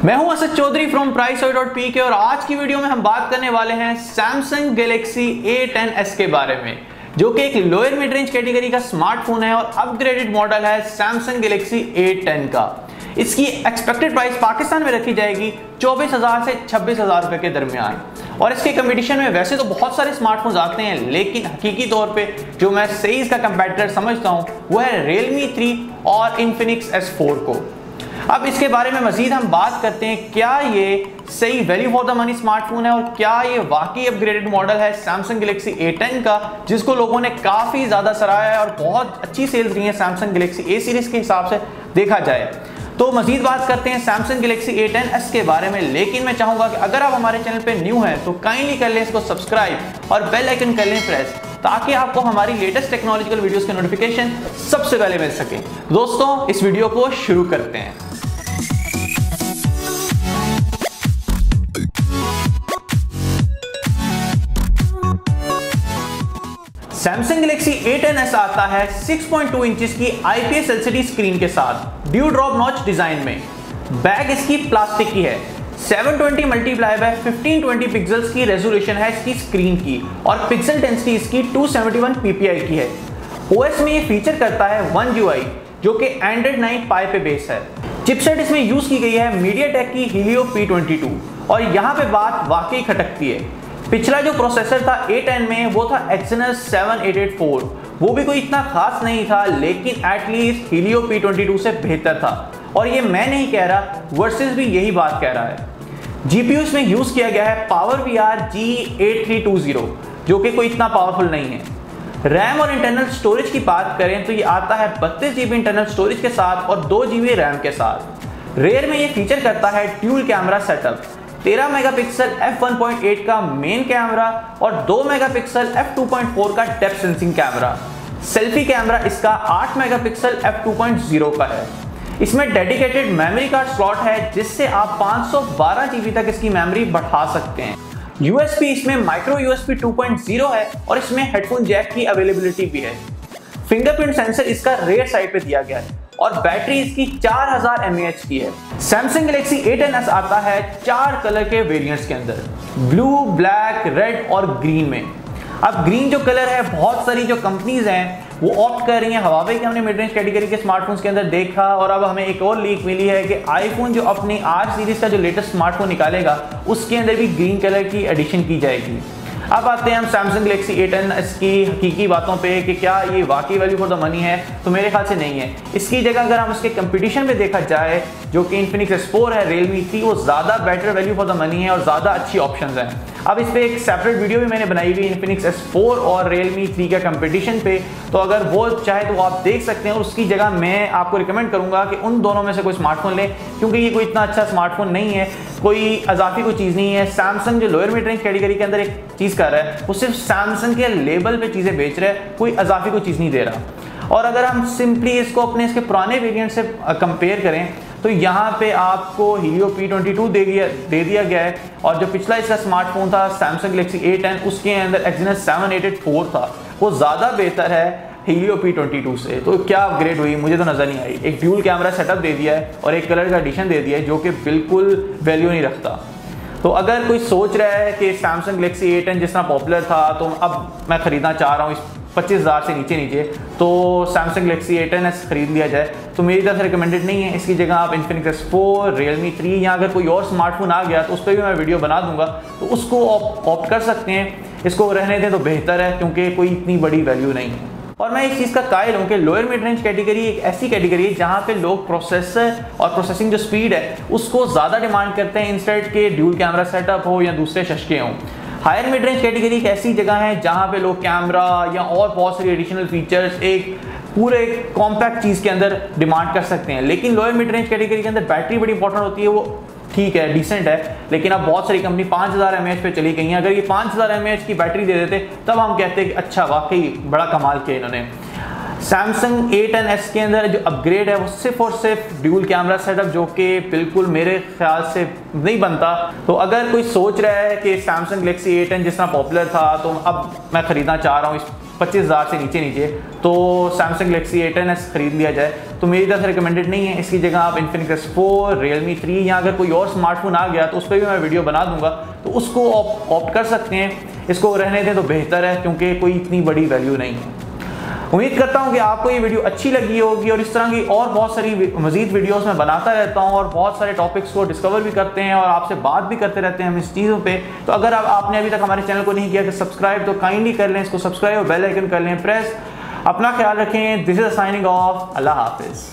मैं हूं Asad Chaudhary from PriceOye और आज की वीडियो में हम बात करने वाले हैं Samsung Galaxy A10s के बारे में, जो कि एक लोअर मिड रेंज कैटेगरी का स्मार्टफोन है और अपग्रेडेड मॉडल है Samsung Galaxy A10 का। इसकी एक्सपेक्टेड प्राइस पाकिस्तान में रखी जाएगी 24,000 से 26,000 रुपए के दरमियान। और इसके कंपटीशन में वैसे तो बहुत सारे स्मार्टफोन्स आते हैं, लेकिन हकीकी तौर पे जो मैं सही इसका कंपैटिटर समझता हूं वो है Realme 3 और Infinix S4 को। अब इसके बारे में मजीद हम बात करते हैं, क्या ये सही value for the money smartphone है और क्या ये वाकई अपग्रेडेड मॉडल है Samsung Galaxy A10 का, जिसको लोगों ने काफ़ी ज़्यादा सराहा है और बहुत अच्छी सेल्स रही है Samsung Galaxy A सीरीज़ के हिसाब से देखा जाए। तो मजीद बात करते हैं Samsung Galaxy A10s के बारे में, लेकिन मैं चाहूँगा कि अगर आप हमारे चैनल पर न्यू हैं तो काइंडली कर लें इसको सब्सक्राइब और बेल आइकन कर लें प्रेस, ताकि आपको हमारी लेटेस्ट टेक्नोलॉजिकल वीडियोस के नोटिफिकेशन सबसे पहले मिल सके। दोस्तों, इस वीडियो को शुरू करते हैं। Samsung Galaxy A10s आता है 6.2 इंचेस की IPS LCD स्क्रीन के साथ ड्यू ड्रॉप नॉच डिजाइन में। बैग इसकी प्लास्टिक की है। 720 मल्टीप्लाई बाय 1520 पिक्सल्स की रेजोल्यूशन है इसकी स्क्रीन की और पिक्सल डेंसिटी इसकी 271 ppi की है। OS में ये फीचर करता है One UI, जो कि Android 9 Pie पे बेस है। चिपसेट इसमें यूज की गई है MediaTek की Helio P22 और यहाँ पे बात वाकई खटकती है। पिछला जो प्रोसेसर था A10 में वो था Exynos 7884, वो भी कोई इतना खास नहीं था, लेकिन एटलीस्ट Helio P22 से बेहतर था। और ये मैं नहीं कह रहा, वर्सेस भी यही बात कह रहा है। GPU इसमें यूज किया गया है PowerVR G8320, जो कि कोई इतना पावरफुल नहीं है। रैम और इंटरनल स्टोरेज की बात करें तो ये आता है 32 GB इंटरनल स्टोरेज के साथ और 2 GB रैम के साथ। रेयर में ये फीचर करता है dual camera setup, 13 megapixel f1.8 का मेन कैमरा और 2 मेगापिक्सल f2.4 का depth sensing camera. Selfie camera इसका 8 मेगापिक्सल f2.0 का है। इसमें डेडिकेटेड मेमोरी कार्ड स्लॉट है, जिससे आप 512 GB तक इसकी मेमोरी बढ़ा सकते हैं। USB इसमें माइक्रो USB 2.0 है और इसमें हेडफोन जैक की अवेलेबिलिटी भी है। फिंगरप्रिंट सेंसर इसका रेयर साइड पे दिया गया है और बैटरी इसकी 4000 mAh की है। Samsung Galaxy A10s आता है 4 कलर के वेरिएंट्स के अंदर, ब्लू, ब्लैक, रेड और ग्रीन में। अब ग्रीन जो कलर है, बहुत सारी जो कंपनीज हैं वो ऑप्ट कर रही हैं। Huawei के हमने मिड रेंज कैटेगरी के स्मार्टफोन्स के अंदर देखा और अब हमें एक और लीक मिली है कि आईफोन जो अपनी R सीरीज का जो लेटेस्ट स्मार्टफोन निकालेगा उसके अंदर भी ग्रीन कलर की एडिशन की जाएगी। अब आते हैं हम Samsung Galaxy A10s की हकीकी बातों पे कि क्या ये वाकई वैल्यू फॉर द मनी है, तो मेरे ख्याल से नहीं है। इसकी जगह अगर हम उसके कंपटीशन पे देखा जाए, जो कि Infinix S4 है, Realme 3, वो ज़्यादा better value for the money है और ज़्यादा अच्छी ऑप्शंस हैं। अब इस पर एक सेपरेट वीडियो भी मैंने बनाई हुई Infinix S4 और Realme 3 का कंपटीशन पे, तो अगर वो चाहे तो वो आप देख सकते हैं। और उसकी जगह मैं आपको रिकमेंड करूंगा कि उन दोनों में से कोई स्मार्टफोन लें, क्योंकि ये कोई इतना अच्छा स्मार्टफोन नहीं है, कोई अजाफी कोई चीज़ नहीं है। सैमसंग जो लोअर मिड रेंज कैटेगरी के अंदर एक चीज़ कर रहा है, वो सिर्फ सैमसंग के लेवल पे चीज़ें बेच रहा है, कोई अजाफी कोई चीज़ नहीं दे रहा। और अगर हम सिंपली इसको अपने इसके पुराने वेरिएंट से कंपेयर करें तो यहाँ पे आपको Helio P22 दे दिया गया है और जो पिछला इसका स्मार्टफोन था Samsung Galaxy A10, उसके अंदर Exynos 7884 था, वो ज़्यादा बेहतर है Helio P22 से। तो क्या अपग्रेड हुई मुझे तो नज़र नहीं आई। एक ड्यूल कैमरा सेटअप दे दिया है और एक कलर का एडिशन दे दिया है, जो कि बिल्कुल वैल्यू नहीं रखता। तो अगर कोई सोच रहा है कि Samsung Galaxy A10 जिस तरह पॉपुलर था तो अब मैं ख़रीदना चाह रहा हूँ 25,000 से नीचे तो Samsung Galaxy A10s खरीद लिया जाए, तो मेरी तरफ से रिकमेंडेड नहीं है। इसकी जगह आप Infinix S4, Realme 3 या अगर कोई और स्मार्टफोन आ गया तो उस पर भी मैं वीडियो बना दूंगा, तो उसको ऑप्ट कर सकते हैं। इसको रहने दें तो बेहतर है, क्योंकि कोई इतनी बड़ी वैल्यू नहीं है। और मैं इस चीज़ का कायल हूँ कि लोअर मिड रेंज कैटेगरी एक ऐसी कैटेगरी है जहाँ पे लोग प्रोसेसर और प्रोसेसिंग जो स्पीड है उसको ज़्यादा डिमांड करते हैं, इंस्टेड के ड्यूल कैमरा सेटअप हो या दूसरे शशके हों। हायर मिड रेंज कैटेगरी एक ऐसी जगह है जहाँ पे लोग कैमरा या और बहुत सारी एडिशनल फीचर्स एक पूरे कॉम्पैक्ट चीज़ के अंदर डिमांड कर सकते हैं। लेकिन लोअर मिड रेंज कैटेगरी के अंदर बैटरी बड़ी इंपॉर्टेंट होती है, वो ठीक है, डिसेंट है, लेकिन अब बहुत सारी कंपनी 5000 mAh पे चली गई हैं। अगर ये 5000 mAh की बैटरी दे देते तब हम कहते हैं कि अच्छा वाकई बड़ा कमाल किया इन्होंने। Samsung A10s के अंदर जो अपग्रेड है वो सिर्फ और सिर्फ ड्यूल कैमरा सेटअप, जो कि बिल्कुल मेरे ख्याल से नहीं बनता। तो अगर कोई सोच रहा है कि Samsung Galaxy A10 जिस तरह पॉपुलर था तो अब मैं ख़रीदना चाह रहा हूँ 25,000 से नीचे तो Samsung Galaxy A10s खरीद लिया जाए, तो मेरी तरफ से रिकमेंडेड नहीं है। इसकी जगह आप Infinix S4, Realme 3 या अगर कोई और स्मार्टफोन आ गया तो उस पर भी मैं वीडियो बना दूंगा, तो उसको ऑप्ट कर सकते हैं। इसको रहने दें तो बेहतर है, क्योंकि कोई इतनी बड़ी वैल्यू नहीं है। उम्मीद करता हूं कि आपको ये वीडियो अच्छी लगी होगी, और इस तरह की और बहुत सारी मजीद वीडियोस मैं बनाता रहता हूं और बहुत सारे टॉपिक्स को डिस्कवर भी करते हैं और आपसे बात भी करते रहते हैं हम इस चीज़ों पे। तो अगर आपने अभी तक हमारे चैनल को नहीं किया कि सब्सक्राइब, तो काइंडली कर लें इसको सब्सक्राइब और बेल आइकन कर लें प्रेस। अपना ख्याल रखें। This is signing off. अल्लाह हाफिज़।